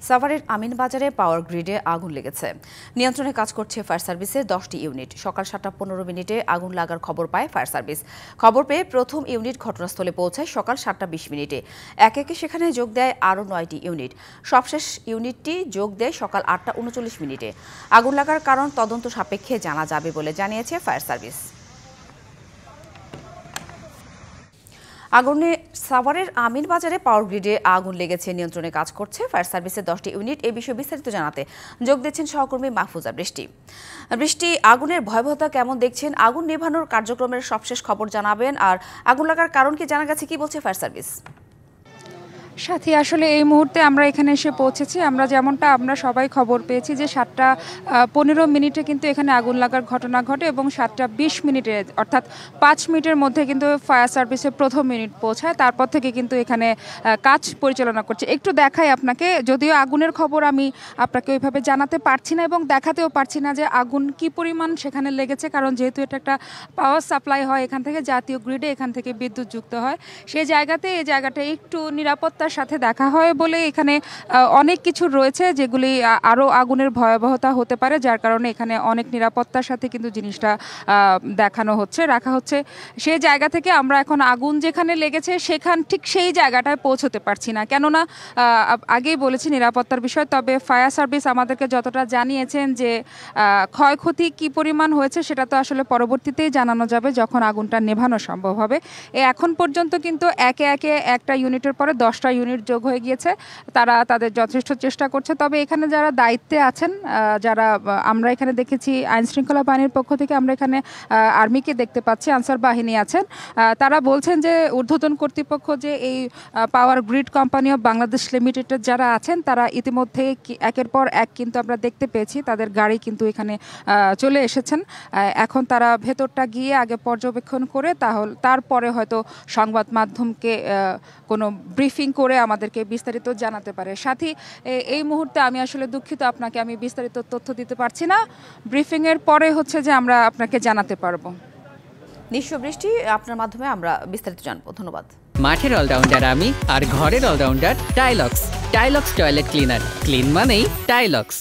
সাভারের আমিনবাজারে পাওয়ার গ্রিডে আগুন লেগেছে। নিয়ন্ত্রণে কাজ করছে ফায়ার সার্ভিসের 10টি ইউনিট। সকাল 7:15 আগুন লাগার খবর পায় ফায়ার সার্ভিস। খবর পেয়ে প্রথম ইউনিট ঘটনাস্থলে পৌঁছায় সকাল 7:20। একে একে সেখানে যোগ দেয় আরও 9টি ইউনিট। সবশেষ ইউনিটটি যোগ দেয় সকাল 8:39। আগুন লাগার কারণ তদন্ত সাপেক্ষে জানা যাবে বলে জানিয়েছে ফায়ার সার্ভিস। আগুনে সাভারের আমিনবাজারে পাওয়ার গ্রিডে আগুন লেগেছে। নিয়ন্ত্রণে কাজ করছে ফায়ার সার্ভিসের 10টি ইউনিট। এই বিষয়ে বিস্তারিত জানাতে যোগ দিচ্ছেন সহকর্মী মাহফুজা বৃষ্টি। আগুনের ভয়াবহতা কেমন দেখছেন? আগুন নেভানোর কার্যক্রমের সবশেষ খবর জানাবেন। আর আগুন লাগার কারণ কি জানা গেছে, কি বলছে ফায়ার সার্ভিস? সাথী, আসলে এই মুহূর্তে আমরা এখানে এসে পৌঁছেছি। আমরা সবাই খবর পেয়েছি যে 7:15 কিন্তু এখানে আগুন লাগার ঘটনা ঘটে এবং 7:20 অর্থাৎ 5 মিনিটের মধ্যে কিন্তু ফায়ার সার্ভিসের প্রথম ইউনিট পৌঁছায়। তারপর থেকে কিন্তু এখানে কাজ পরিচালনা করছে। একটু দেখাই আপনাকে, যদিও আগুনের খবর আমি আপনাকে ওইভাবে জানাতে পারছি না এবং দেখাতেও পারছি না যে আগুন কি পরিমাণ সেখানে লেগেছে, কারণ যেহেতু এটা একটা পাওয়ার সাপ্লাই হয় এখান থেকে, জাতীয় গ্রিডে এখান থেকে বিদ্যুৎ যুক্ত হয়। সেই জায়গাতে এই জায়গাটা একটু নিরাপত্তার সাথে দেখা হয় বলে এখানে অনেক কিছু রয়েছে যেগুলি আরও আগুনের ভয়াবহতা হতে পারে, যার কারণে এখানে অনেক নিরাপত্তার সাথে কিন্তু জিনিসটা দেখানো হচ্ছে, রাখা হচ্ছে। সেই জায়গা থেকে আমরা এখন আগুন যেখানে লেগেছে ঠিক সেই জায়গাটায় পৌঁছতে পারছি না, কেননা আগেই বলেছি নিরাপত্তার বিষয়। তবে ফায়ার সার্ভিস আমাদেরকে যতটা জানিয়েছেন যে ক্ষয়ক্ষতি কি পরিমাণ হয়েছে সেটা তো আসলে পরবর্তীতেই জানানো যাবে যখন আগুনটা নেভানো সম্ভব হবে। এখন পর্যন্ত কিন্তু একে একে একটা ইউনিটের পরে 10টা ইউনিট যোগ হয়ে গিয়েছে। তারা তাদের যথেষ্ট চেষ্টা করছে। তবে এখানে যারা দায়িত্বে আছেন, আমরা এখানে দেখেছি আইন শৃঙ্খলা বাহিনীর পক্ষ থেকে, আমরা এখানে আর্মিকে দেখতে পাচ্ছি, আনসার বাহিনী আছেন। তারা বলছেন যে ঊর্ধ্বতন কর্তৃপক্ষ যে এই power grid company of Bangladesh লিমিটেডের যারা আছেন তারা ইতিমধ্যে একের পর এক কিন্তু আমরা দেখতে পেয়েছি তাদের গাড়ি কিন্তু এখানে চলে এসেছেন। এখন তারা ভেতরটা গিয়ে আগে পর্যবেক্ষণ করে তারপরে হয়তো সংবাদ মাধ্যমকে কোনো ব্রিফিং করে আমাদেরকে বিস্তারিত জানাতে পারে। সাথী, এই মুহূর্তে আমি আসলে দুঃখিত, আপনাকে আমি বিস্তারিত তথ্য দিতে পারছি না। ব্রিফিংয়ের পরে হচ্ছে যে আমরা আপনাকে জানাতে পারবো। নিশ্চয় বৃষ্টি, আপনার মাধ্যমে আমরা বিস্তারিত জানবো। ধন্যবাদ। মাঠের অলরাউন্ডার আমি, আর ঘরের allrounder Tylox. Tylox toilet cleaner, clean মানেই টাইলক্স।